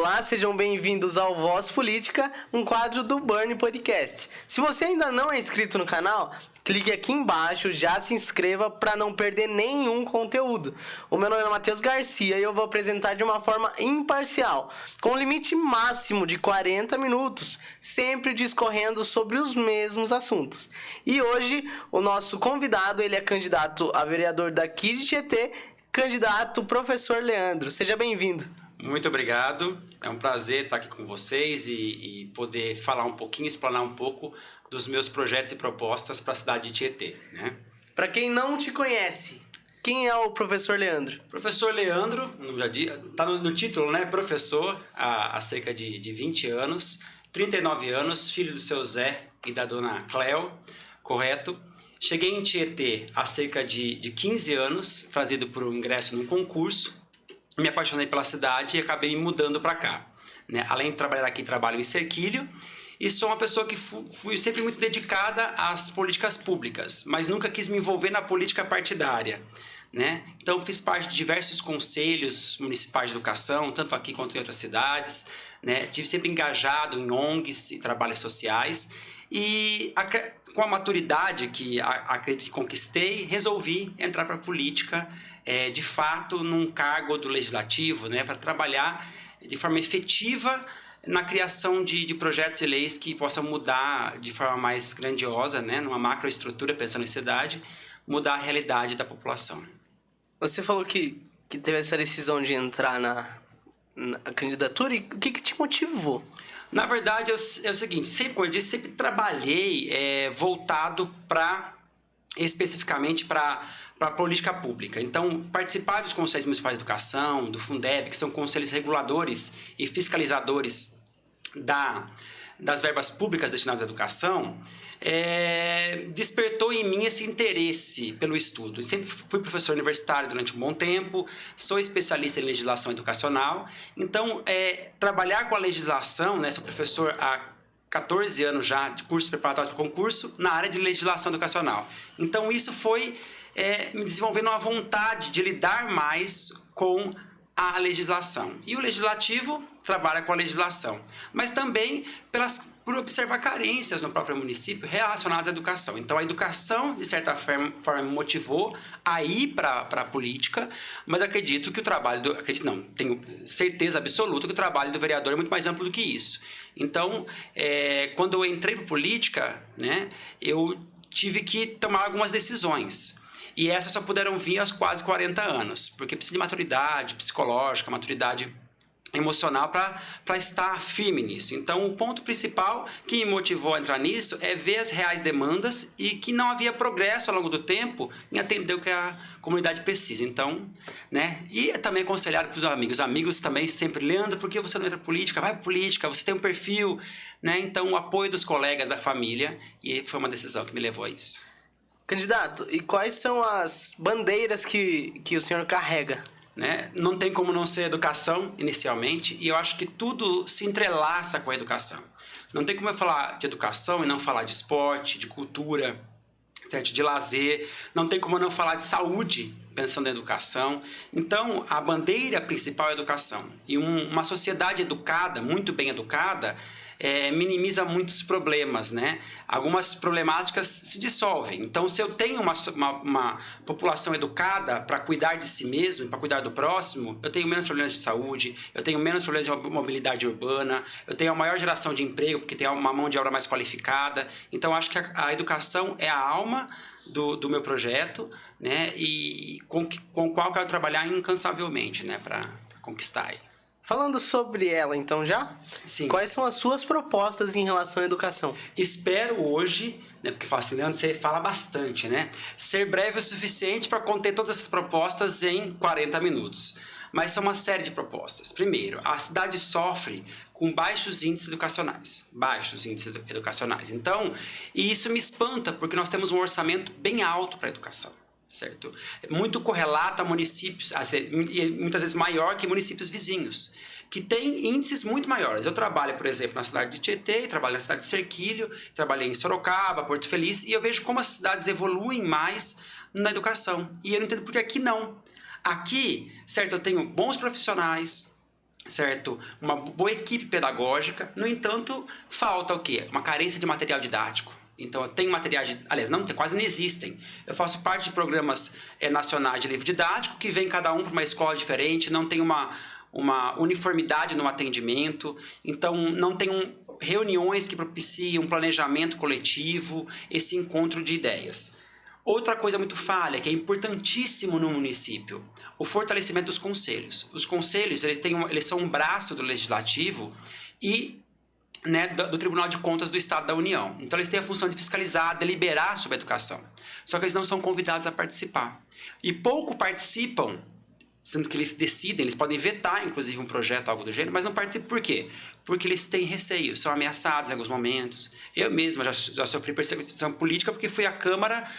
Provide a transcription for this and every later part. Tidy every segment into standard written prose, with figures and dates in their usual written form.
Olá, sejam bem-vindos ao Voz Política, um quadro do Burn Podcast. Se você ainda não é inscrito no canal, clique aqui embaixo, já se inscreva para não perder nenhum conteúdo. O meu nome é Matheus Garcia e eu vou apresentar de uma forma imparcial, com um limite máximo de 40 minutos, sempre discorrendo sobre os mesmos assuntos. E hoje, o nosso convidado, ele é candidato a vereador daqui de Tietê, candidato professor Leandro. Seja bem-vindo. Muito obrigado, é um prazer estar aqui com vocês e poder falar um pouquinho, explanar um pouco dos meus projetos e propostas para a cidade de Tietê, né? Para quem não te conhece, quem é o professor Leandro? Professor Leandro, está no título, né? Professor há cerca de 20 anos, 39 anos, filho do seu Zé e da dona Cleo, correto? Cheguei em Tietê há cerca de 15 anos, trazido por um ingresso num concurso. Me apaixonei pela cidade e acabei me mudando para cá, né? Além de trabalhar aqui, trabalho em Cerquilho e sou uma pessoa que fui sempre muito dedicada às políticas públicas, mas nunca quis me envolver na política partidária, né? Então fiz parte de diversos conselhos municipais de educação, tanto aqui quanto em outras cidades, né? Tive sempre engajado em ONGs e trabalhos sociais e com a maturidade que acredito que conquistei, resolvi entrar para a política, de fato, num cargo do legislativo, né, para trabalhar de forma efetiva na criação de projetos e leis que possam mudar de forma mais grandiosa, né, numa macroestrutura, pensando em cidade, mudar a realidade da população. Você falou que teve essa decisão de entrar na candidatura, e o que te motivou? Na verdade, é o seguinte, como eu disse, sempre trabalhei voltado especificamente para a política pública. Então, participar dos Conselhos Municipais de Educação, do Fundeb, que são conselhos reguladores e fiscalizadores das verbas públicas destinadas à educação, despertou em mim esse interesse pelo estudo. Eu sempre fui professor universitário durante um bom tempo, sou especialista em legislação educacional, então trabalhar com a legislação, né, sou professor há 14 anos já de cursos preparatórios para concurso na área de legislação educacional. Então isso foi me desenvolvendo uma vontade de lidar mais com a legislação. E o legislativo trabalha com a legislação, mas também por observar carências no próprio município relacionadas à educação. Então a educação, de certa forma, me motivou a ir para a política, mas acredito que o trabalho tenho certeza absoluta que o trabalho do vereador é muito mais amplo do que isso. Então, quando eu entrei para a política, né, eu tive que tomar algumas decisões. E essas só puderam vir aos quase 40 anos, porque precisa de maturidade psicológica, maturidade emocional para estar firme nisso. Então, o ponto principal que me motivou a entrar nisso é ver as reais demandas e que não havia progresso ao longo do tempo em atender o que a comunidade precisa. Então, né? E também aconselhado para os amigos. Amigos também sempre, Leandro, por que você não entra na política? Vai para política, você tem um perfil, né? Então, o apoio dos colegas, da família, e foi uma decisão que me levou a isso. Candidato, e quais são as bandeiras que o senhor carrega? Né? Não tem como não ser educação inicialmente, e eu acho que tudo se entrelaça com a educação. Não tem como eu falar de educação e não falar de esporte, de cultura, certo? De lazer, não tem como eu não falar de saúde, pensando em educação. Então, a bandeira principal é a educação. E uma sociedade educada, muito bem educada, minimiza muitos problemas, né? Algumas problemáticas se dissolvem. Então, se eu tenho uma população educada para cuidar de si mesmo, para cuidar do próximo, eu tenho menos problemas de saúde, eu tenho menos problemas de mobilidade urbana, eu tenho a maior geração de emprego, porque tem uma mão de obra mais qualificada. Então, acho que a educação é a alma do meu projeto, né? E com o qual eu quero trabalhar incansavelmente, né? Para conquistar aí. Falando sobre ela, então, já? Sim. Quais são as suas propostas em relação à educação? Espero hoje, né, porque fala assim, Leandro, você fala bastante, né? Ser breve o suficiente para conter todas essas propostas em 40 minutos. Mas são uma série de propostas. Primeiro, a cidade sofre com baixos índices educacionais. Então, e isso me espanta, porque nós temos um orçamento bem alto para a educação. Certo? Muito correlato a municípios, e muitas vezes maior que municípios vizinhos, que têm índices muito maiores. Eu trabalho, por exemplo, na cidade de Tietê, trabalho na cidade de Cerquilho, trabalhei em Sorocaba, Porto Feliz, e eu vejo como as cidades evoluem mais na educação. E eu não entendo porque aqui não. Aqui, certo, eu tenho bons profissionais, certo? Uma boa equipe pedagógica. No entanto, falta o quê? Uma carência de material didático. Então, eu tenho materiais, aliás, quase não existem. Eu faço parte de programas nacionais de livro didático, que vem cada um para uma escola diferente, não tem uma uniformidade no atendimento, então não tem reuniões que propiciam um planejamento coletivo, esse encontro de ideias. Outra coisa muito falha, que é importantíssimo no município, o fortalecimento dos conselhos. Os conselhos, eles são um braço do legislativo e do Tribunal de Contas do Estado da União. Então, eles têm a função de fiscalizar, deliberar sobre a educação. Só que eles não são convidados a participar. E pouco participam, sendo que eles decidem, eles podem vetar, inclusive, um projeto, algo do gênero, mas não participam por quê? Porque eles têm receio, são ameaçados em alguns momentos. Eu mesmo já sofri perseguição política porque fui à Câmara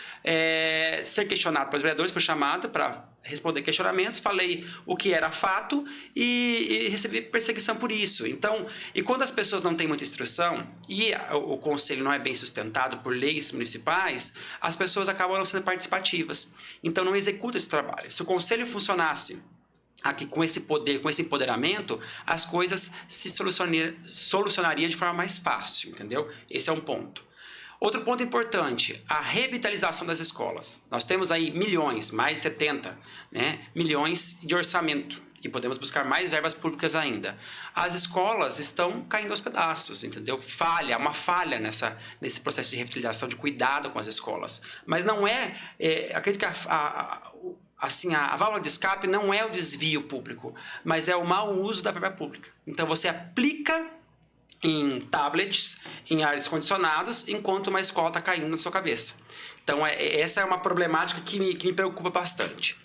ser questionado pelos vereadores, fui chamado para responder questionamentos, falei o que era fato e recebi perseguição por isso. Então, e quando as pessoas não têm muita instrução e o conselho não é bem sustentado por leis municipais, as pessoas acabam não sendo participativas. Então, não executam esse trabalho. Se o conselho funcionasse aqui com esse poder, com esse empoderamento, as coisas se solucionariam de forma mais fácil, entendeu? Esse é um ponto. Outro ponto importante, a revitalização das escolas. Nós temos aí milhões, mais de 70 milhões de orçamento e podemos buscar mais verbas públicas ainda. As escolas estão caindo aos pedaços, entendeu? Uma falha nesse processo de revitalização, de cuidado com as escolas. Mas não acredito que a válvula de escape não é o desvio público, mas é o mau uso da verba pública. Então, você aplica em tablets, em ares condicionados, enquanto uma escola está caindo na sua cabeça. Então, essa é uma problemática que me preocupa bastante.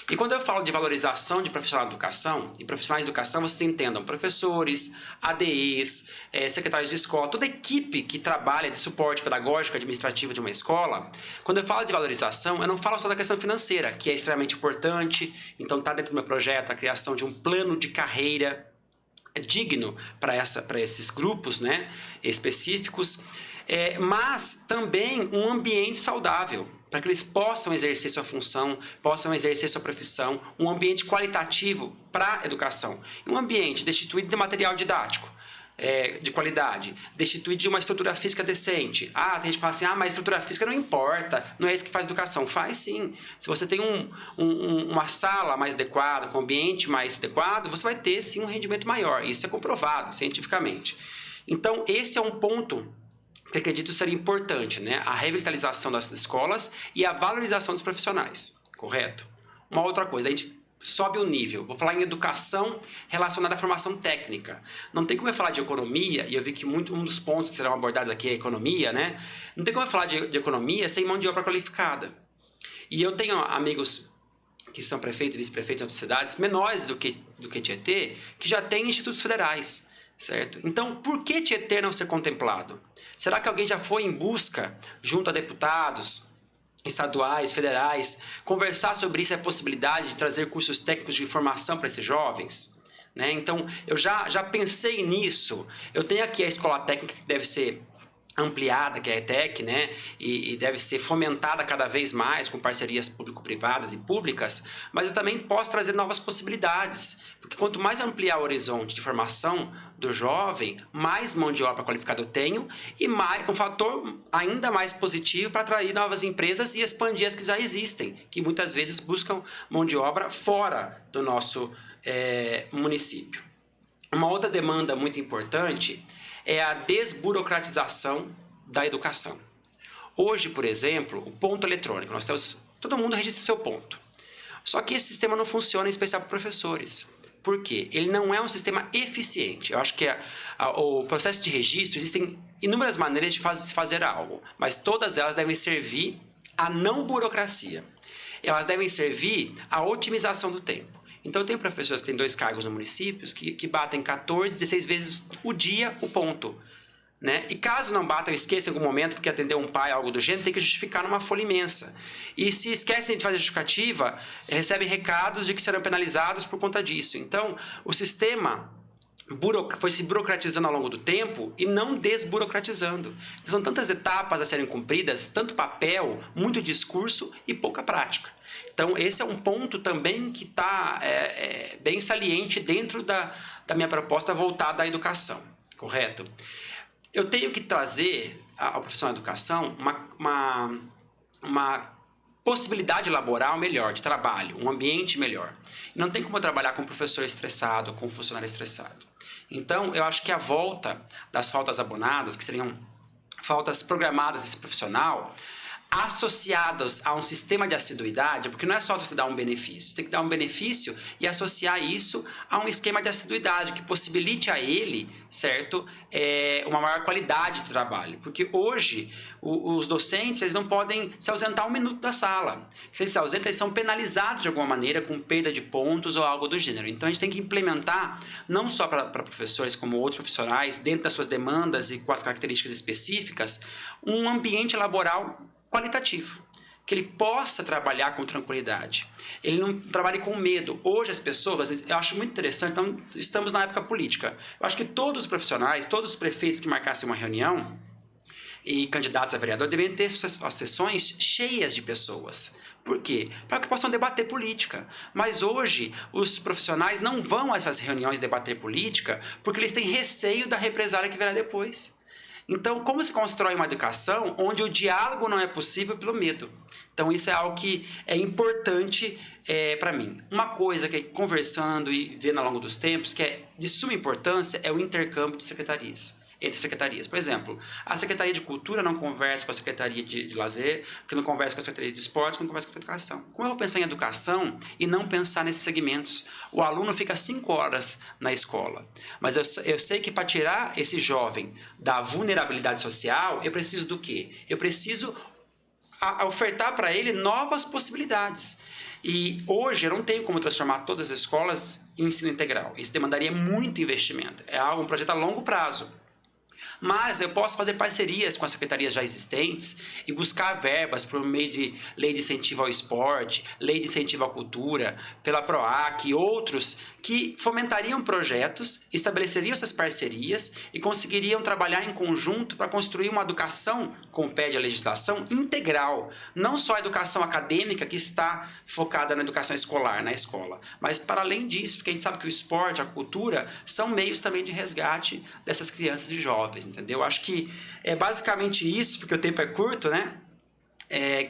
E quando eu falo de valorização de profissional de educação, e profissionais de educação, vocês entendam professores, ADEs, secretários de escola, toda a equipe que trabalha de suporte pedagógico administrativo de uma escola. Quando eu falo de valorização, eu não falo só da questão financeira, que é extremamente importante. Então, está dentro do meu projeto a criação de um plano de carreira digno para esses grupos específicos, mas também um ambiente saudável, para que eles possam exercer sua função, possam exercer sua profissão, um ambiente qualitativo para a educação. Um ambiente destituído de material didático de qualidade, destituído de uma estrutura física decente. Tem gente que fala assim, mas estrutura física não importa, não é isso que faz educação. Faz sim. Se você tem uma sala mais adequada, com um ambiente mais adequado, você vai ter sim um rendimento maior. Isso é comprovado cientificamente. Então, esse é um ponto que acredito ser importante, a revitalização das escolas e a valorização dos profissionais, correto? Uma outra coisa, a gente sobe o nível. Vou falar em educação relacionada à formação técnica. Não tem como eu falar de economia, e eu vi que um dos pontos que serão abordados aqui é a economia, Não tem como eu falar de economia sem mão de obra qualificada. E eu tenho amigos que são prefeitos e vice-prefeitos em outras cidades, menores do que Tietê, que já têm institutos federais, certo? Então, por que Tietê não ser contemplado? Será que alguém já foi em busca, junto a deputados estaduais, federais, conversar sobre isso, a possibilidade de trazer cursos técnicos de formação para esses jovens? Então, eu já pensei nisso. Eu tenho aqui a escola técnica que deve ser ampliada, que é a ETEC, e deve ser fomentada cada vez mais com parcerias público-privadas e públicas, mas eu também posso trazer novas possibilidades, porque quanto mais ampliar o horizonte de formação do jovem, mais mão de obra qualificada eu tenho e um fator ainda mais positivo para atrair novas empresas e expandir as que já existem, que muitas vezes buscam mão de obra fora do nosso município. Uma outra demanda muito importante é a desburocratização da educação. Hoje, por exemplo, o ponto eletrônico, todo mundo registra seu ponto. Só que esse sistema não funciona, em especial para professores. Por quê? Ele não é um sistema eficiente. Eu acho que o processo de registro, existem inúmeras maneiras de fazer algo, mas todas elas devem servir à não burocracia. Elas devem servir à otimização do tempo. Então, eu tenho professores que têm 2 cargos no município que batem 14, 16 vezes o dia o ponto. E caso não batam, esqueçam em algum momento, porque atendeu um pai, algo do gênero, tem que justificar numa folha imensa. E se esquecem de fazer a justificativa, recebem recados de que serão penalizados por conta disso. Então, o sistema foi se burocratizando ao longo do tempo e não desburocratizando. São tantas etapas a serem cumpridas, tanto papel, muito discurso e pouca prática. Então, esse é um ponto também que está bem saliente dentro da minha proposta voltada à educação, correto? Eu tenho que trazer ao profissional de educação uma possibilidade laboral melhor, de trabalho, um ambiente melhor. Não tem como eu trabalhar com um professor estressado, com um funcionário estressado. Então, eu acho que a volta das faltas abonadas, que seriam faltas programadas desse profissional, associadas a um sistema de assiduidade, porque não é só você dar um benefício, você tem que dar um benefício e associar isso a um esquema de assiduidade que possibilite a ele, certo, uma maior qualidade de trabalho, porque hoje os docentes eles não podem se ausentar um minuto da sala. Se eles se ausentam, eles são penalizados de alguma maneira com perda de pontos ou algo do gênero. Então a gente tem que implementar, não só para professores como outros profissionais, dentro das suas demandas e com as características específicas, um ambiente laboral qualitativo, que ele possa trabalhar com tranquilidade, ele não trabalhe com medo. Hoje as pessoas, eu acho muito interessante, então estamos na época política, eu acho que todos os profissionais, todos os prefeitos que marcassem uma reunião e candidatos a vereador deveriam ter as sessões cheias de pessoas. Por quê? Para que possam debater política. Mas hoje os profissionais não vão a essas reuniões debater política porque eles têm receio da represália que virá depois. Então, como se constrói uma educação onde o diálogo não é possível pelo medo? Então, isso é algo que é importante para mim. Uma coisa que, conversando e vendo ao longo dos tempos, que é de suma importância, é o intercâmbio de secretarias. Entre secretarias. Por exemplo, a Secretaria de Cultura não conversa com a Secretaria de Lazer, que não conversa com a Secretaria de Esportes, que não conversa com a Educação. Como eu vou pensar em educação e não pensar nesses segmentos? O aluno fica 5 horas na escola, mas eu sei que para tirar esse jovem da vulnerabilidade social, eu preciso do quê? Eu preciso ofertar para ele novas possibilidades. E hoje eu não tenho como transformar todas as escolas em ensino integral. Isso demandaria muito investimento. É um projeto a longo prazo. Mas eu posso fazer parcerias com as secretarias já existentes e buscar verbas por meio de lei de incentivo ao esporte, lei de incentivo à cultura, pela PROAC e outros que fomentariam projetos, estabeleceriam essas parcerias e conseguiriam trabalhar em conjunto para construir uma educação, como pede a legislação, integral. Não só a educação acadêmica que está focada na educação escolar, na escola, mas para além disso, porque a gente sabe que o esporte, a cultura, são meios também de resgate dessas crianças e jovens, entendeu? Acho que é basicamente isso, porque o tempo é curto, né?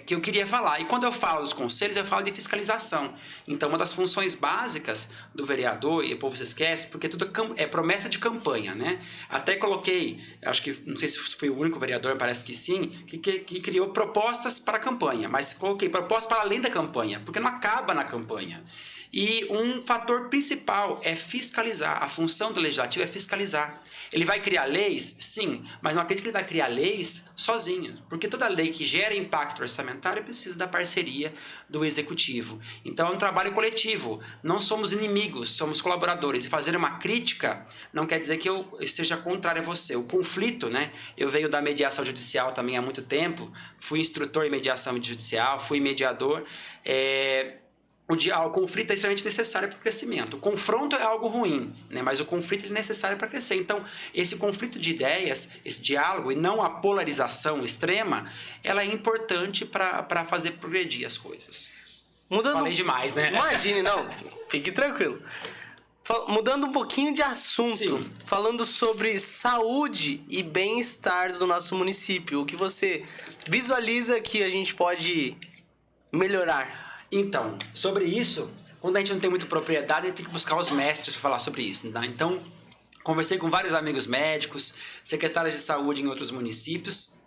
Que eu queria falar. E quando eu falo dos conselhos, eu falo de fiscalização. Então, uma das funções básicas do vereador, e o povo se esquece, porque tudo é promessa de campanha, né? Até coloquei, acho que, não sei se foi o único vereador, parece que sim, que criou propostas para a campanha, mas coloquei propostas para além da campanha, porque não acaba na campanha. E um fator principal é fiscalizar. A função do legislativo é fiscalizar. Ele vai criar leis? Sim, mas não acredito que ele vai criar leis sozinho, porque toda lei que gera impacto orçamentário precisa da parceria do executivo. Então é um trabalho coletivo, não somos inimigos, somos colaboradores. E fazer uma crítica não quer dizer que eu seja contrário a você. O conflito, né? Eu venho da mediação judicial também há muito tempo, fui instrutor em mediação judicial, fui mediador. O conflito é extremamente necessário para o crescimento. O confronto é algo ruim, né? Mas o conflito é necessário para crescer. Então, esse conflito de ideias, esse diálogo, e não a polarização extrema, ela é importante para fazer progredir as coisas. Falei demais, né? Imagine, não. Fique tranquilo. Mudando um pouquinho de assunto, sim, falando sobre saúde e bem-estar do nosso município. O que você visualiza que a gente pode melhorar? Então, sobre isso, quando a gente não tem muita propriedade, a gente tem que buscar os mestres para falar sobre isso. Tá? Então, conversei com vários amigos médicos, secretários de saúde em outros municípios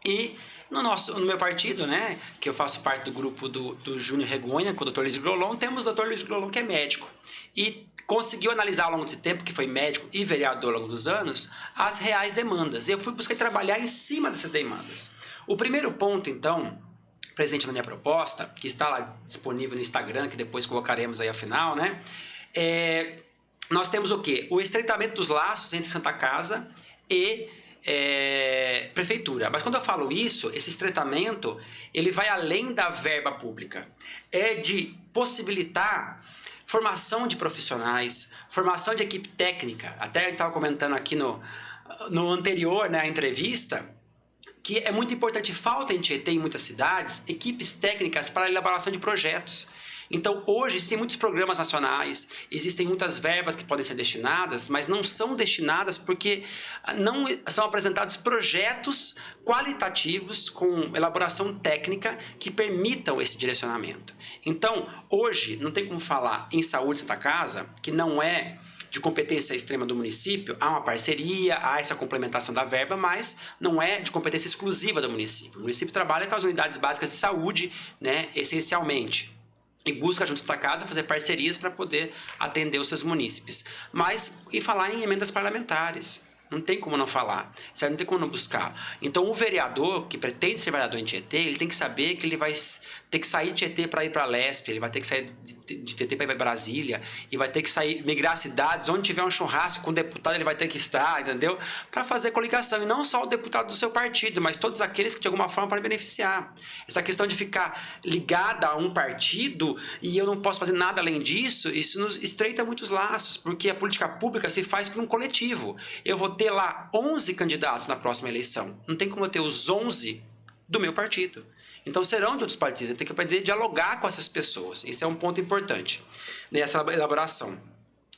e no meu partido, né, que eu faço parte do grupo do Júnior Regonha, com o Dr. Luiz Grolon, temos o Dr. Luiz Grolon, que é médico. E conseguiu analisar ao longo desse tempo, que foi médico e vereador ao longo dos anos, as reais demandas. E eu fui buscar trabalhar em cima dessas demandas. O primeiro ponto, então, presente na minha proposta, que está lá disponível no Instagram, que depois colocaremos aí ao final, né? Nós temos o quê? O estreitamento dos laços entre Santa Casa e prefeitura. Mas quando eu falo isso, esse estreitamento, ele vai além da verba pública. É de possibilitar formação de profissionais, formação de equipe técnica. Até eu estava comentando aqui no anterior, né, a entrevista, que é muito importante, falta em Tietê, em muitas cidades, equipes técnicas para a elaboração de projetos. Então, hoje, existem muitos programas nacionais, existem muitas verbas que podem ser destinadas, mas não são destinadas porque não são apresentados projetos qualitativos com elaboração técnica que permitam esse direcionamento. Então, hoje, não tem como falar em saúde Santa Casa, que não é de competência extrema do município, há uma parceria, há essa complementação da verba, mas não é de competência exclusiva do município. O município trabalha com as unidades básicas de saúde, né, essencialmente, e busca junto da casa fazer parcerias para poder atender os seus munícipes. Mas, e falar em emendas parlamentares, não tem como não falar, certo? Não tem como não buscar. Então, o vereador que pretende ser vereador em Tietê, ele tem que saber que ele vai ter que sair de Tietê para ir para a Lesp, ele vai ter que sair de Tietê para ir para Brasília, e vai ter que sair, migrar cidades, onde tiver um churrasco com o deputado, ele vai ter que estar, entendeu? Para fazer coligação, e não só o deputado do seu partido, mas todos aqueles que de alguma forma podem beneficiar. Essa questão de ficar ligada a um partido e eu não posso fazer nada além disso, isso nos estreita muitos laços, porque a política pública se faz por um coletivo. Eu vou ter lá 11 candidatos na próxima eleição. Não tem como eu ter os 11 do meu partido. Então serão de outros partidos. Eu tenho que aprender a dialogar com essas pessoas. Esse é um ponto importante nessa elaboração.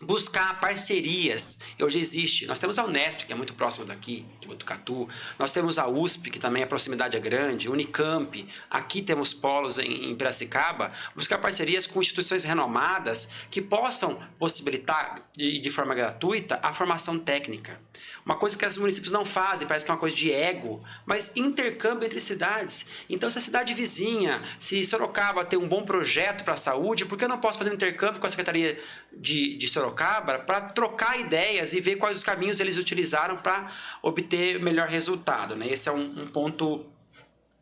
Buscar parcerias. Hoje existe. Nós temos a Unesp, que é muito próxima daqui, de Botucatu. Nós temos a USP, que também a proximidade é grande. Unicamp. Aqui temos polos em Piracicaba. Buscar parcerias com instituições renomadas que possam possibilitar, de forma gratuita, a formação técnica. Uma coisa que os municípios não fazem, parece que é uma coisa de ego, mas intercâmbio entre cidades. Então, se a cidade vizinha, se Sorocaba tem um bom projeto para a saúde, por que eu não posso fazer um intercâmbio com a Secretaria de Sorocaba para trocar ideias e ver quais os caminhos eles utilizaram para obter melhor resultado, né? Esse é um ponto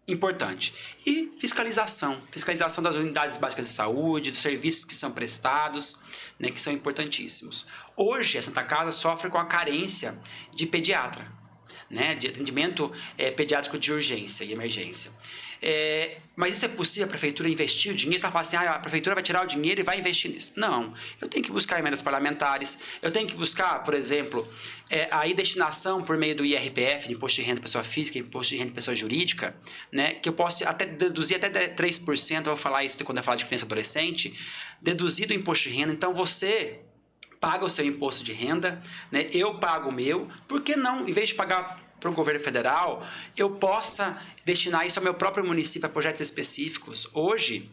importante. E fiscalização. Fiscalização das unidades básicas de saúde, dos serviços que são prestados, né, que são importantíssimos. Hoje, a Santa Casa sofre com a carência de pediatra, né, de atendimento pediátrico de urgência e emergência. Mas isso é possível a prefeitura investir o dinheiro? Você vai falar assim, a prefeitura vai tirar o dinheiro e vai investir nisso. Não, eu tenho que buscar emendas parlamentares, eu tenho que buscar, por exemplo, a destinação por meio do IRPF, de Imposto de Renda de Pessoa Física, Imposto de Renda de Pessoa Jurídica, né, que eu posso até deduzir até 3%, eu vou falar isso quando eu falar de criança e adolescente, deduzir do Imposto de Renda. Então você paga o seu imposto de renda, né, eu pago o meu, por que não, em vez de pagar para o governo federal, eu possa destinar isso ao meu próprio município, a projetos específicos? Hoje,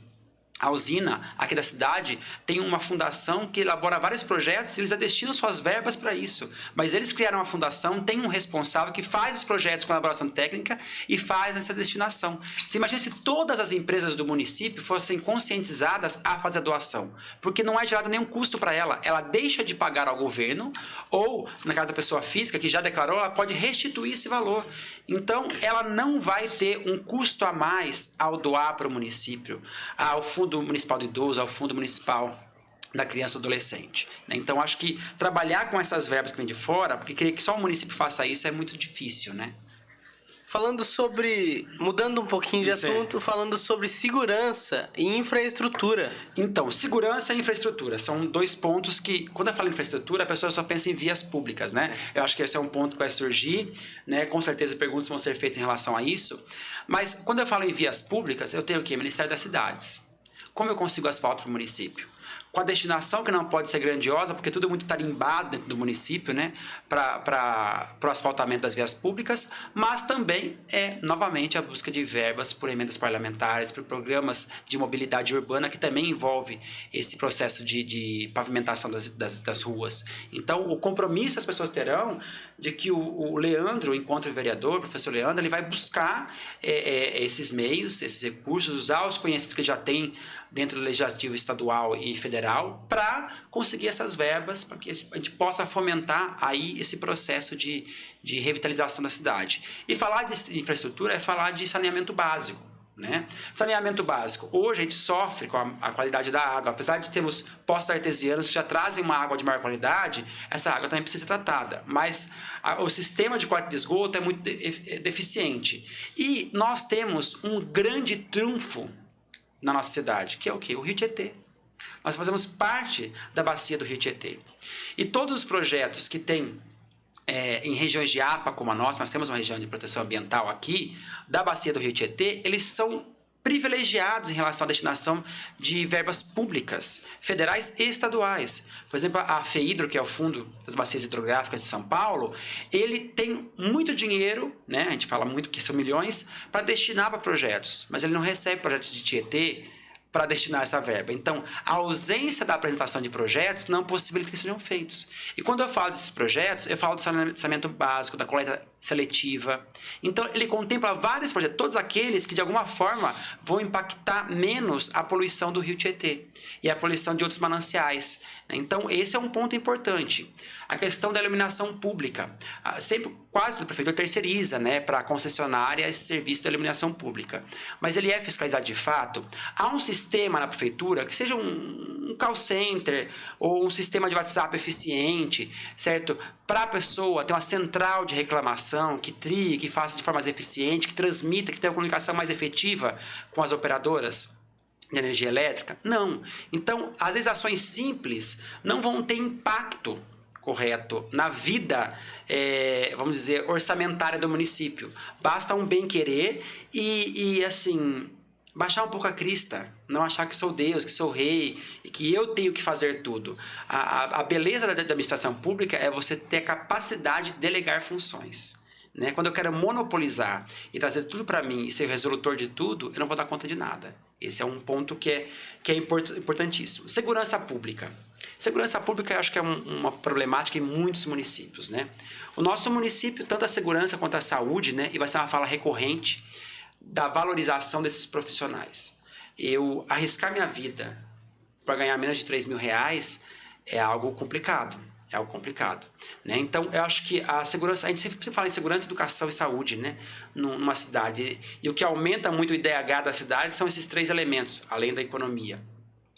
a usina aqui da cidade tem uma fundação que elabora vários projetos e eles já destinam suas verbas para isso. Mas eles criaram uma fundação, tem um responsável que faz os projetos com elaboração técnica e faz essa destinação. Você imagina se todas as empresas do município fossem conscientizadas a fazer a doação, porque não é gerado nenhum custo para ela. Ela deixa de pagar ao governo ou, na casa da pessoa física que já declarou, ela pode restituir esse valor. Então, ela não vai ter um custo a mais ao doar para o município, ao Fundo Municipal do Idoso, ao Fundo Municipal da Criança e Adolescente. Então, acho que trabalhar com essas verbas que vêm de fora, porque querer que só o município faça isso é muito difícil, né? Falando sobre, mudando um pouquinho de assunto, falando sobre segurança e infraestrutura. Então, segurança e infraestrutura são dois pontos que, quando eu falo em infraestrutura, a pessoa só pensa em vias públicas, né? Eu acho que esse é um ponto que vai surgir, né? Com certeza perguntas vão ser feitas em relação a isso. Mas, quando eu falo em vias públicas, eu tenho o quê? Ministério das Cidades. Como eu consigo asfalto para o município? Com a destinação que não pode ser grandiosa, porque tudo é muito tarimbado dentro do município, né, para o asfaltamento das vias públicas, mas também novamente, a busca de verbas por emendas parlamentares, por programas de mobilidade urbana, que também envolve esse processo de pavimentação das ruas. Então, o compromisso as pessoas terão de que o Leandro, enquanto vereador, o professor Leandro, ele vai buscar esses meios, esses recursos, usar os conhecimentos que ele já tem dentro do legislativo estadual e federal para conseguir essas verbas, para que a gente possa fomentar aí esse processo de revitalização da cidade. E falar de infraestrutura é falar de saneamento básico, né? Saneamento básico. Hoje a gente sofre com a qualidade da água. Apesar de termos poços artesianos que já trazem uma água de maior qualidade, essa água também precisa ser tratada. Mas o sistema de coleta de esgoto é muito deficiente. E nós temos um grande trunfo na nossa cidade, que é o quê? O Rio Tietê. Nós fazemos parte da bacia do Rio Tietê. E todos os projetos que tem em regiões de APA como a nossa, nós temos uma região de proteção ambiental aqui, da bacia do Rio Tietê, eles são privilegiados em relação à destinação de verbas públicas, federais e estaduais. Por exemplo, a FEHIDRO, que é o Fundo das Bacias Hidrográficas de São Paulo, ele tem muito dinheiro, né? A gente fala muito que são milhões, para destinar para projetos, mas ele não recebe projetos de Tietê para destinar essa verba. Então, a ausência da apresentação de projetos não possibilita que sejam feitos. E quando eu falo desses projetos, eu falo do saneamento básico, da coleta seletiva. Então, ele contempla vários projetos, todos aqueles que de alguma forma vão impactar menos a poluição do rio Tietê e a poluição de outros mananciais. Então, esse é um ponto importante. A questão da iluminação pública. Sempre, quase todo prefeitura terceiriza, né, para a concessionária esse serviço da iluminação pública. Mas ele é fiscalizado de fato. Há um sistema na prefeitura, que seja um call center ou um sistema de WhatsApp eficiente, certo? Para a pessoa ter uma central de reclamação que trie, que faça de forma mais eficiente, que transmita, que tenha uma comunicação mais efetiva com as operadoras de energia elétrica? Não. Então, às vezes, ações simples não vão ter impacto correto na vida, vamos dizer, orçamentária do município. Basta um bem-querer e, assim, baixar um pouco a crista, não achar que sou Deus, que sou rei e que eu tenho que fazer tudo. A beleza da administração pública é você ter a capacidade de delegar funções. Né? Quando eu quero monopolizar e trazer tudo para mim e ser o resolutor de tudo, eu não vou dar conta de nada. Esse é um ponto que é importantíssimo. Segurança pública. Segurança pública eu acho que é uma problemática em muitos municípios. Né? O nosso município, tanto a segurança quanto a saúde, né, e vai ser uma fala recorrente da valorização desses profissionais. Eu arriscar minha vida para ganhar menos de R$3.000 é algo complicado. É algo complicado, né? Então, eu acho que a segurança... A gente sempre fala em segurança, educação e saúde, né? Numa cidade. E o que aumenta muito o IDH da cidade são esses 3 elementos, além da economia.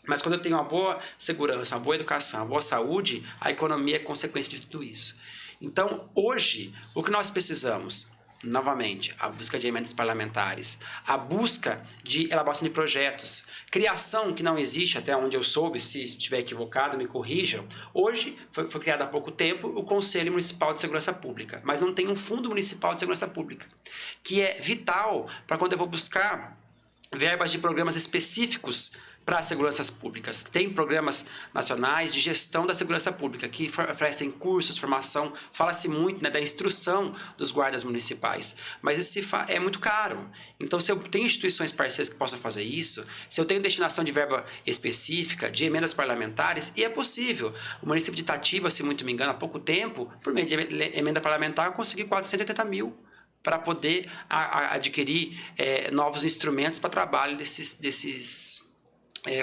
Mas quando eu tenho uma boa segurança, uma boa educação, uma boa saúde, a economia é consequência de tudo isso. Então, hoje, o que nós precisamos... Novamente, a busca de emendas parlamentares, a busca de elaboração de projetos, criação que não existe, até onde eu soube, se estiver equivocado, me corrijam. Hoje, foi criado há pouco tempo o Conselho Municipal de Segurança Pública, mas não tem um Fundo Municipal de Segurança Pública, que é vital para quando eu vou buscar verbas de programas específicos para as seguranças públicas. Tem programas nacionais de gestão da segurança pública que oferecem cursos, formação, fala-se muito, né, da instrução dos guardas municipais, mas isso é muito caro. Então, se eu tenho instituições parceiras que possam fazer isso, se eu tenho destinação de verba específica, de emendas parlamentares, e é possível. O município de Itatiba, se muito me engano, há pouco tempo, por meio de emenda parlamentar, conseguiu 480 mil para poder adquirir novos instrumentos para trabalho desses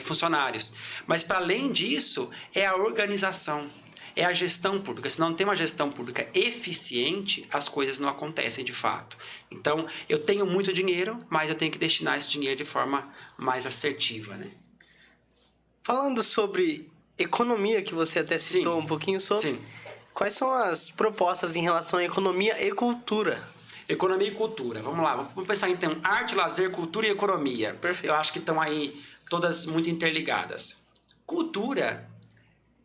funcionários. Mas, para além disso, é a organização, é a gestão pública. Se não tem uma gestão pública eficiente, as coisas não acontecem de fato. Então, eu tenho muito dinheiro, mas eu tenho que destinar esse dinheiro de forma mais assertiva, né? Falando sobre economia, que você até citou um pouquinho sobre, sim. Quais são as propostas em relação à economia e cultura? Economia e cultura, vamos lá, vamos pensar então, arte, lazer, cultura e economia. Perfeito. Eu acho que estão aí todas muito interligadas. Cultura,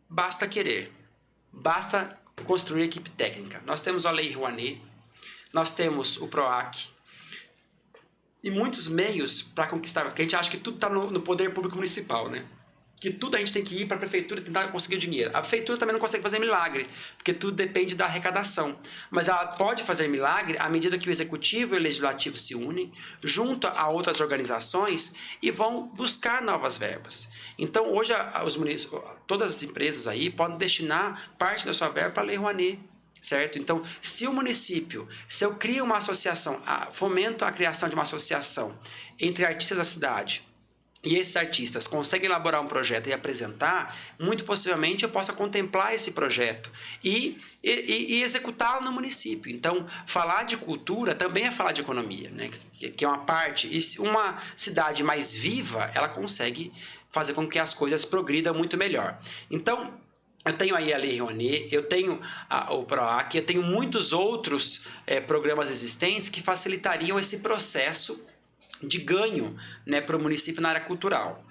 basta querer, basta construir equipe técnica. Nós temos a Lei Rouanet, nós temos o PROAC e muitos meios para conquistar, porque a gente acha que tudo está no poder público municipal, né? Que tudo a gente tem que ir para a prefeitura tentar conseguir o dinheiro. A prefeitura também não consegue fazer milagre, porque tudo depende da arrecadação. Mas ela pode fazer milagre à medida que o executivo e o legislativo se unem, junto a outras organizações, e vão buscar novas verbas. Então, hoje, todas as empresas aí podem destinar parte da sua verba para a Lei Rouanet. Certo? Então, se o município, se eu crio uma associação, fomento a criação de uma associação entre artistas da cidade, e esses artistas conseguem elaborar um projeto e apresentar, muito possivelmente eu possa contemplar esse projeto e executá-lo no município. Então, falar de cultura também é falar de economia, né? Que é uma parte. E uma cidade mais viva, ela consegue fazer com que as coisas progridam muito melhor. Então, eu tenho aí a Lei Rouanet, eu tenho o PROAC, eu tenho muitos outros programas existentes que facilitariam esse processo de ganho, né, para o município na área cultural.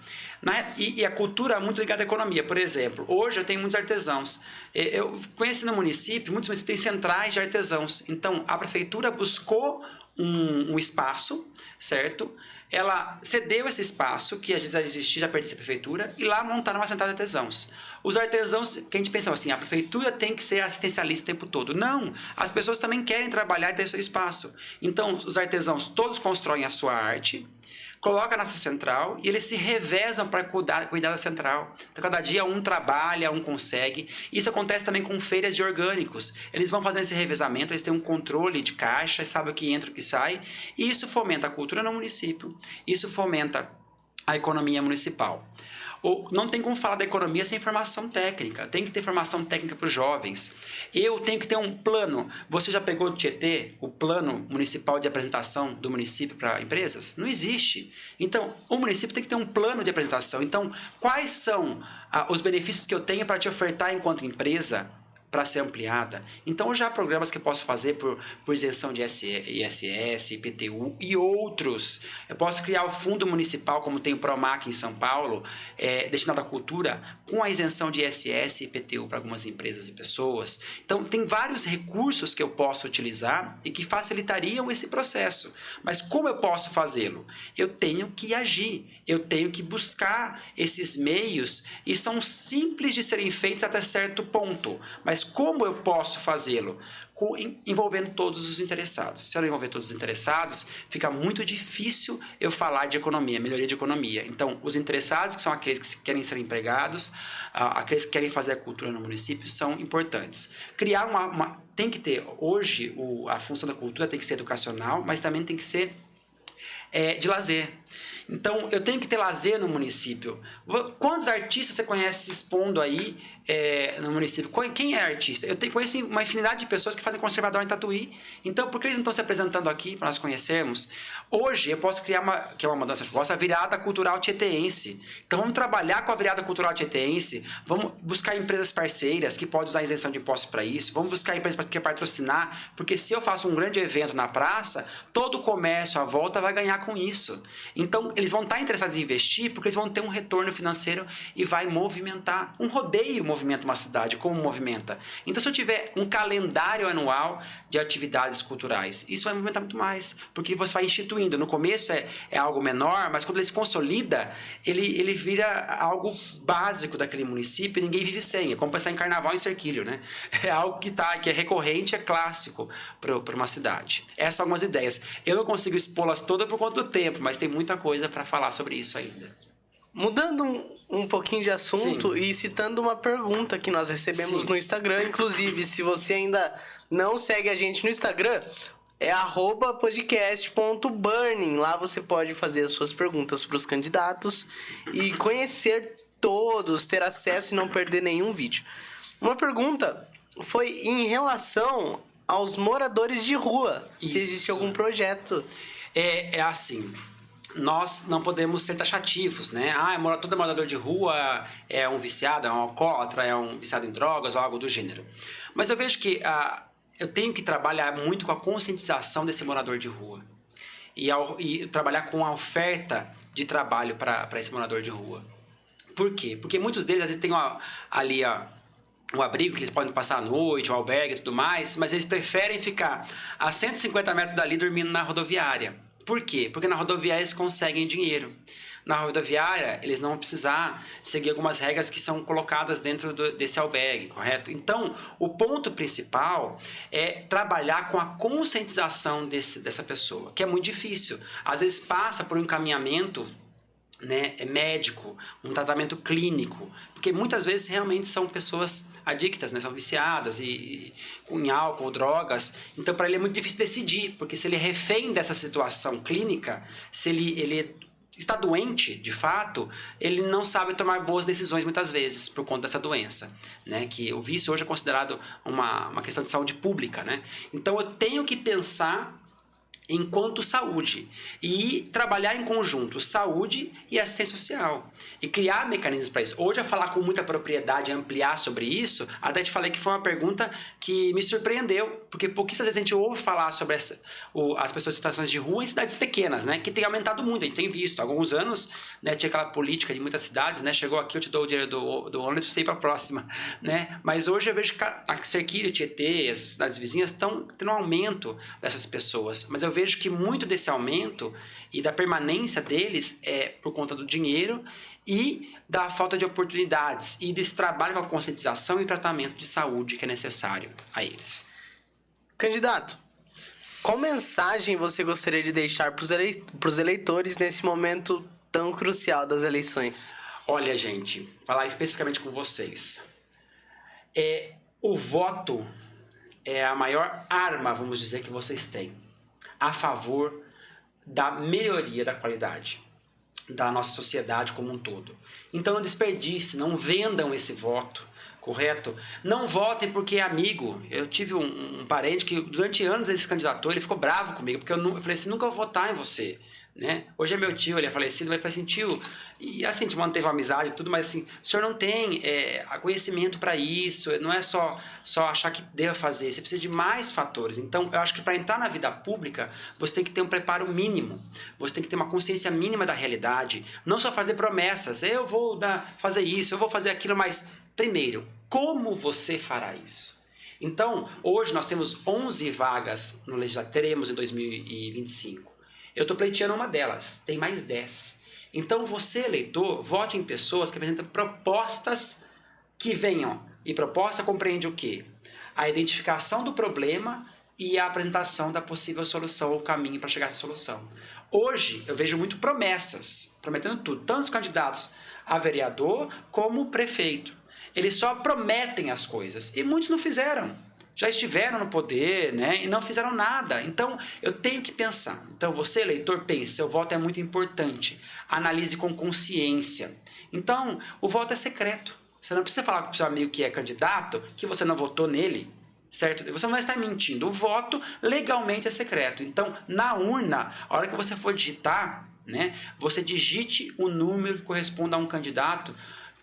E a cultura é muito ligada à economia. Por exemplo, hoje eu tenho muitos artesãos. Eu conheci no município, muitos municípios têm centrais de artesãos. Então, a prefeitura buscou um espaço, certo? Ela cedeu esse espaço, que às vezes existia, já pertence à prefeitura, e lá montaram uma central de artesãos. Os artesãos, que a gente pensava assim, a prefeitura tem que ser assistencialista o tempo todo. Não, as pessoas também querem trabalhar e ter seu espaço. Então, os artesãos todos constroem a sua arte, coloca nessa central e eles se revezam para cuidar da central. Então, cada dia um trabalha, um consegue. Isso acontece também com feiras de orgânicos. Eles vão fazendo esse revezamento, eles têm um controle de caixa, sabem o que entra e o que sai. E isso fomenta a cultura no município, isso fomenta a economia municipal. Não tem como falar da economia sem formação técnica. Tem que ter formação técnica para os jovens. Eu tenho que ter um plano. Você já pegou do Tietê o plano municipal de apresentação do município para empresas? Não existe. Então, o município tem que ter um plano de apresentação. Então, quais são os benefícios que eu tenho para te ofertar enquanto empresa para ser ampliada? Então, já há programas que eu posso fazer por isenção de ISS, IPTU e outros. Eu posso criar o fundo municipal, como tem o PROMAC em São Paulo, destinado à cultura, com a isenção de ISS e IPTU para algumas empresas e pessoas. Então, tem vários recursos que eu posso utilizar e que facilitariam esse processo. Mas como eu posso fazê-lo? Eu tenho que agir, eu tenho que buscar esses meios, e são simples de serem feitos até certo ponto. Mas como eu posso fazê-lo? Envolvendo todos os interessados. Se eu não envolver todos os interessados, fica muito difícil eu falar de economia, melhoria de economia. Então, os interessados, que são aqueles que querem ser empregados, aqueles que querem fazer a cultura no município, são importantes. Criar tem que ter, hoje, a função da cultura tem que ser educacional, mas também tem que ser de lazer. Então, eu tenho que ter lazer no município. Quantos artistas você conhece se expondo aí no município? Quem é artista? Eu conheço uma infinidade de pessoas que fazem conservador em Tatuí. Então, por que eles não estão se apresentando aqui para nós conhecermos? Hoje, eu posso criar que é uma mudança de proposta, a virada cultural tieteense. Então, vamos trabalhar com a virada cultural tieteense, vamos buscar empresas parceiras que podem usar isenção de impostos para isso, vamos buscar empresas que querem patrocinar, porque se eu faço um grande evento na praça, todo o comércio à volta vai ganhar com isso. Então, eles vão estar interessados em investir porque eles vão ter um retorno financeiro e vai movimentar. Um rodeio movimenta uma cidade, como movimenta. Então, se eu tiver um calendário anual de atividades culturais, isso vai movimentar muito mais, porque você vai instituindo. No começo é algo menor, mas quando ele se consolida, ele vira algo básico daquele município e ninguém vive sem. É como pensar em carnaval em Cerquilho, né? É algo que é recorrente, é clássico para uma cidade. Essas são algumas ideias. Eu não consigo expô-las todas por conta do tempo, mas tem muita coisa para falar sobre isso ainda. Mudando um pouquinho de assunto, sim, e citando uma pergunta que nós recebemos, sim, no Instagram. Inclusive, se você ainda não segue a gente no Instagram, é @podcast.burning. Lá você pode fazer as suas perguntas para os candidatos e conhecer todos, ter acesso e não perder nenhum vídeo. Uma pergunta foi em relação aos moradores de rua. Isso. Se existe algum projeto. É assim... Nós não podemos ser taxativos, né? Todo morador de rua é um viciado, é um alcoólatra, é um viciado em drogas ou algo do gênero. Mas eu vejo que eu tenho que trabalhar muito com a conscientização desse morador de rua. E trabalhar com a oferta de trabalho para esse morador de rua. Por quê? Porque muitos deles, às vezes, têm ali um abrigo que eles podem passar a noite, o albergue e tudo mais, mas eles preferem ficar a 150 metros dali dormindo na rodoviária. Por quê? Porque na rodoviária eles conseguem dinheiro. Na rodoviária, eles não vão precisar seguir algumas regras que são colocadas dentro desse albergue, correto? Então, o ponto principal é trabalhar com a conscientização dessa pessoa, que é muito difícil. Às vezes passa por um encaminhamento, né, médico, um tratamento clínico, porque muitas vezes realmente são pessoas adictas, né, são viciadas em álcool, drogas. Então, para ele é muito difícil decidir, porque se ele é refém dessa situação clínica, se ele está doente, de fato, ele não sabe tomar boas decisões muitas vezes por conta dessa doença, né? Que o vício hoje é considerado uma questão de saúde pública, né? Então, eu tenho que pensar enquanto saúde e trabalhar em conjunto saúde e assistência social e criar mecanismos para isso. Hoje, a falar com muita propriedade, ampliar sobre isso, até te falei que foi uma pergunta que me surpreendeu, porque pouquíssimas vezes a gente ouve falar sobre as pessoas em situações de rua em cidades pequenas, né, que tem aumentado muito. A gente tem visto, há alguns anos, né, tinha aquela política de muitas cidades, né, chegou aqui, eu te dou o dinheiro do ônibus para você ir para a próxima, né, mas hoje eu vejo que a Cerquilho, Tietê, as cidades vizinhas estão tendo um aumento dessas pessoas, mas eu vejo vejo que muito desse aumento e da permanência deles é por conta do dinheiro e da falta de oportunidades e desse trabalho com a conscientização e tratamento de saúde que é necessário a eles. Candidato, qual mensagem você gostaria de deixar para os eleitores nesse momento tão crucial das eleições? Olha, gente, falar especificamente com vocês. O voto é a maior arma, vamos dizer, que vocês têm a favor da melhoria da qualidade da nossa sociedade como um todo. Então não desperdice, não vendam esse voto, correto? Não votem porque é amigo. Eu tive um parente que durante anos ele se candidatou, ele ficou bravo comigo, porque eu falei assim, nunca vou votar em você. Né? Hoje é meu tio, ele é falecido, mas falei assim, tio, e assim, a gente manteve uma amizade e tudo, mas assim, o senhor não tem conhecimento para isso, não é só achar que deva fazer, você precisa de mais fatores. Então, eu acho que para entrar na vida pública, você tem que ter um preparo mínimo, você tem que ter uma consciência mínima da realidade, não só fazer promessas, eu vou fazer isso, eu vou fazer aquilo, mas primeiro, como você fará isso? Então, hoje nós temos 11 vagas no Legislativo, teremos em 2025. Eu estou pleiteando uma delas, tem mais 10. Então você, eleitor, vote em pessoas que apresentam propostas que venham. E proposta compreende o quê? A identificação do problema e a apresentação da possível solução ou caminho para chegar à solução. Hoje eu vejo muito promessas, prometendo tudo, tanto os candidatos a vereador como prefeito. Eles só prometem as coisas e muitos não fizeram. Já estiveram no poder, né, e não fizeram nada. Então, eu tenho que pensar. Então, você, eleitor, pense, seu voto é muito importante. Analise com consciência. Então, o voto é secreto. Você não precisa falar com o seu amigo que é candidato que você não votou nele, certo? Você não vai estar mentindo. O voto, legalmente, é secreto. Então, na urna, a hora que você for digitar, né, você digite o número que corresponde a um candidato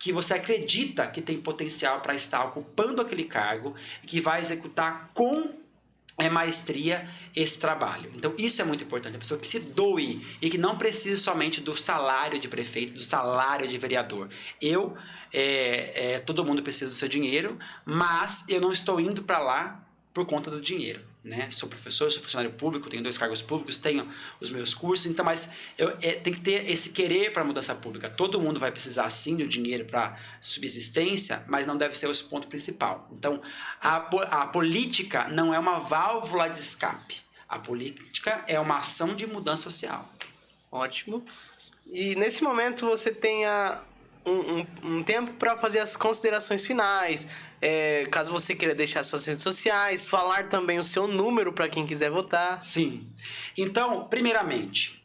que você acredita que tem potencial para estar ocupando aquele cargo e que vai executar com maestria esse trabalho. Então isso é muito importante, a pessoa que se doe e que não precise somente do salário de prefeito, do salário de vereador. Todo mundo precisa do seu dinheiro, mas eu não estou indo para lá por conta do dinheiro. Né? Sou professor, sou funcionário público, tenho 2 cargos públicos, tenho os meus cursos, então, mas tem que ter esse querer para a mudança pública. Todo mundo vai precisar sim do dinheiro para subsistência, mas não deve ser esse ponto principal. Então, a política não é uma válvula de escape. A política é uma ação de mudança social. Ótimo. E nesse momento você tenha um tempo para fazer as considerações finais, caso você queira deixar suas redes sociais, falar também o seu número para quem quiser votar. Sim. Então, primeiramente,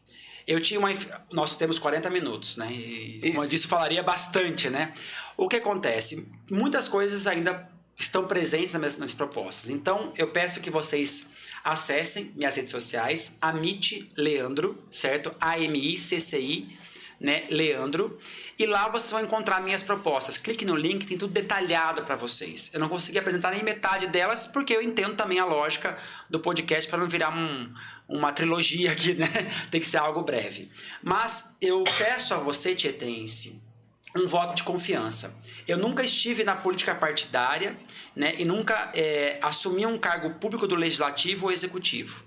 nós temos 40 minutos, né? E, como eu disse, eu falaria bastante, né? O que acontece? Muitas coisas ainda estão presentes nas minhas propostas. Então, eu peço que vocês acessem minhas redes sociais, Amit Leandro, certo? AMICCI, né? Leandro. E lá vocês vão encontrar minhas propostas. Clique no link, tem tudo detalhado para vocês. Eu não consegui apresentar nem metade delas, porque eu entendo também a lógica do podcast para não virar uma trilogia aqui, né? Tem que ser algo breve. Mas eu peço a você, tietense, um voto de confiança. Eu nunca estive na política partidária, né? E nunca assumi um cargo público do legislativo ou executivo.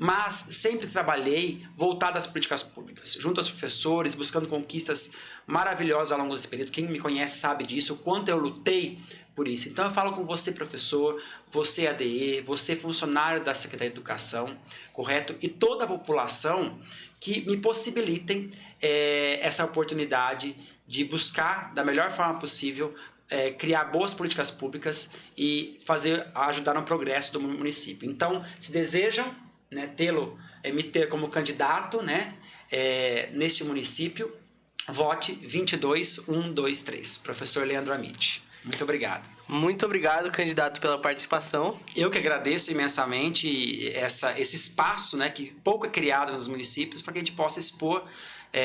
Mas sempre trabalhei voltado às políticas públicas, junto aos professores, buscando conquistas maravilhosas ao longo desse período. Quem me conhece sabe disso, o quanto eu lutei por isso. Então eu falo com você, professor, você ADE, você funcionário da Secretaria de Educação, correto? E toda a população que me possibilitem essa oportunidade de buscar da melhor forma possível criar boas políticas públicas e ajudar no progresso do município. Então, se desejam, né, me ter como candidato, né, neste município, vote 22123, professor Leandro Amit. Muito obrigado. Muito obrigado, candidato, pela participação. Eu que agradeço imensamente esse espaço, né, que pouco é criado nos municípios para que a gente possa expor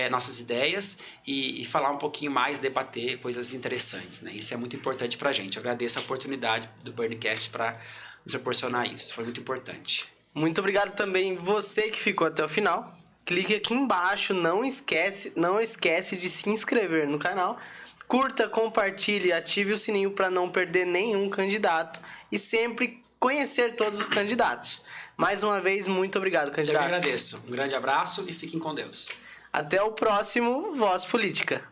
nossas ideias e falar um pouquinho mais, debater coisas interessantes, né? Isso é muito importante para a gente. Eu agradeço a oportunidade do Burncast para nos proporcionar isso. Foi muito importante. Muito obrigado também você que ficou até o final. Clique aqui embaixo, não esquece de se inscrever no canal. Curta, compartilhe, ative o sininho para não perder nenhum candidato. E sempre conhecer todos os candidatos. Mais uma vez, muito obrigado, Eu candidato. que agradeço. Um grande abraço e fiquem com Deus. Até o próximo Voz Política.